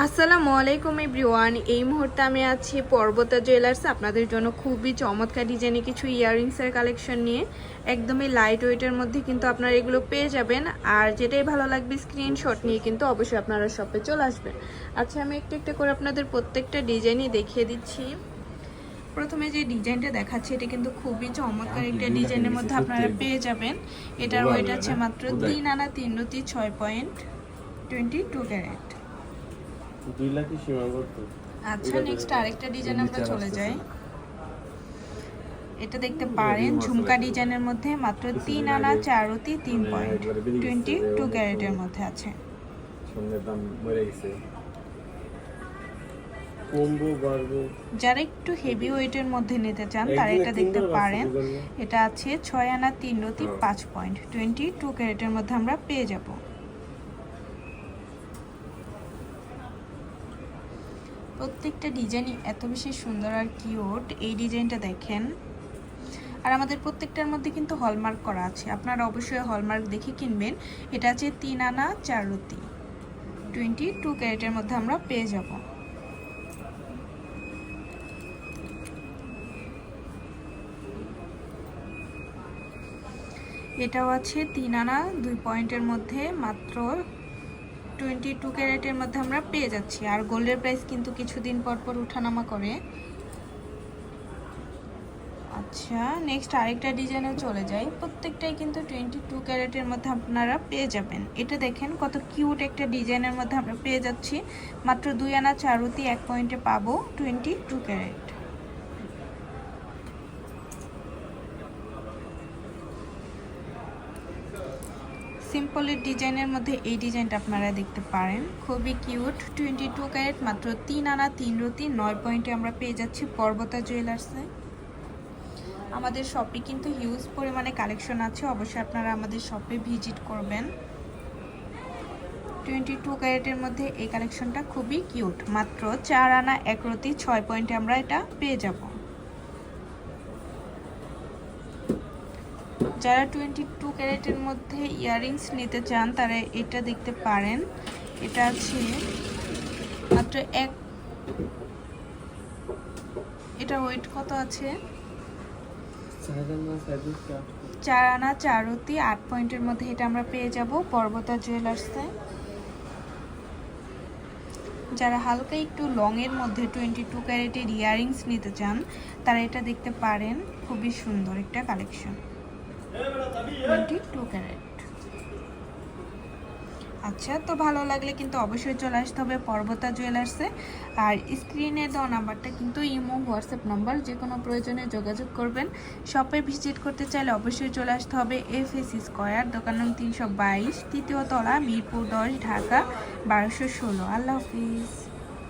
আসসালামু আলাইকুম এভরিওয়ান। এই মুহূর্তে আমি আছি পর্বতা জুয়েলার্স আপনাদের জন্য খুবই চমৎকার ডিজাইনে কিছু ইয়াররিংসের কালেকশন নিয়ে। একদমই লাইট ওয়েটের মধ্যে কিন্তু আপনারা এগুলো পেয়ে যাবেন। আর যেটাই ভালো লাগবে স্ক্রিনশট নিয়ে কিন্তু অবশ্যই আপনারা শপে চলে আসবেন। আচ্ছা, আমি একটু একটু করে আপনাদের প্রত্যেকটা ডিজাইনই দেখিয়ে দিচ্ছি। প্রথমে যে ডিজাইনটা দেখাচ্ছি এটা কিন্তু খুবই চমৎকার একটা ডিজাইনের মধ্যে আপনারা পেয়ে যাবেন। এটার ওয়েট আছে মাত্র 3 আনা 3 রতি 6.22 ক্যারেট। 2 লাখই সীমাবদ্ধ। আচ্ছা, নেক্সট আরেকটা ডিজাইন আমরা চলে যাই। এটা দেখতে পারেন ঝুমকা ডিজাইনের মধ্যে মাত্র 3 আনা 4 রতি 3.22 ক্যারেটের মধ্যে আছে। সোনার দাম মরে গেছে। কম্বো বাড়বো। যারা একটু হেভি ওয়েটের মধ্যে নিতে চান তারা এটা দেখতে পারেন। এটা আছে 6 আনা 3 রতি 5.22 ক্যারেটের মধ্যে আমরা পেয়ে যাব। প্রত্যেকটা ডিজাইনই এত বেশি সুন্দর আর কিউট। এই ডিজাইনটা দেখেন। আর আমাদের প্রত্যেকটার মধ্যে কিন্তু হলমার্ক করা আছে, আপনারা অবশ্যই হলমার্ক দেখে কিনবেন। এটা আছে 3 আনা 4 রতি 22 ক্যারেটের মধ্যে আমরা পেয়ে যাব। এটাও আছে 3 আনা 2 পয়েন্টের মধ্যে মাত্র 22 ক্যারেটের মধ্যে আমরা পেয়ে যাচ্ছি। আর গোল্ডের প্রাইস কিন্তু কিছুদিন পর পর উঠানামা করে। আচ্ছা, নেক্সট আরেকটা ডিজাইনে চলে যাই। প্রত্যেকটাই কিন্তু 22 ক্যারেটের মধ্যে আপনারা পেয়ে যাবেন। এটা দেখেন কত কিউট একটা ডিজাইনের মধ্যে আমরা পেয়ে যাচ্ছি। মাত্র 2 আনা 4 রতি 1 পয়েন্টে পাবো 22 ক্যারেট। সিম্পলের ডিজাইনের মধ্যে এই ডিজাইনটা আপনারা দেখতে পারেন, খুবই কিউট। 22 ক্যারেট মাত্র 3 আনা 3 রতি 9 পয়েন্টে আমরা পেয়ে যাচ্ছি পর্বতা জুয়েলার্সে। আমাদের শপে কিন্তু হিউজ পরিমাণে কালেকশন আছে, অবশ্যই আপনারা আমাদের শপে ভিজিট করবেন। 22 ক্যারেটের মধ্যে এই কালেকশনটা খুবই কিউট। মাত্র 4 আনা 1 রতি 6 পয়েন্টে আমরা এটা পেয়ে যাব। যারা 22 ক্যারেটের মধ্যে ইয়াররিংস নিতে চান তারা এটা দেখতে পারেন। এটা আছে মাত্র এটা ওয়েট কত আছে? 4 আনা 4 রতি 8 পয়েন্টের মধ্যে এটা আমরা পেয়ে যাব পর্বতা জুয়েলার্সে। যারা হালকা একটু লং এর মধ্যে 22 ক্যারেটের ইয়াররিংস নিতে চান তারা এটা দেখতে পারেন, খুবই সুন্দর একটা কালেকশন 22 ক্যারেট। আচ্ছা, তো ভালো লাগলে কিন্তু অবশ্যই চলে আসতে হবে পর্বতা জুয়েলার্সে। আর স্ক্রিনে দেওয়া নাম্বারটা কিন্তু ইমো হোয়াটসঅ্যাপ নাম্বার, যে কোনো প্রয়োজনে যোগাযোগ করবেন। শপে ভিজিট করতে চাইলে অবশ্যই চলে আসতে হবে FS স্কয়ার, দোকান নং 322, তৃতীয় তলা, মিরপুর 10, ঢাকা 1216। আল্লাহ হাফিজ।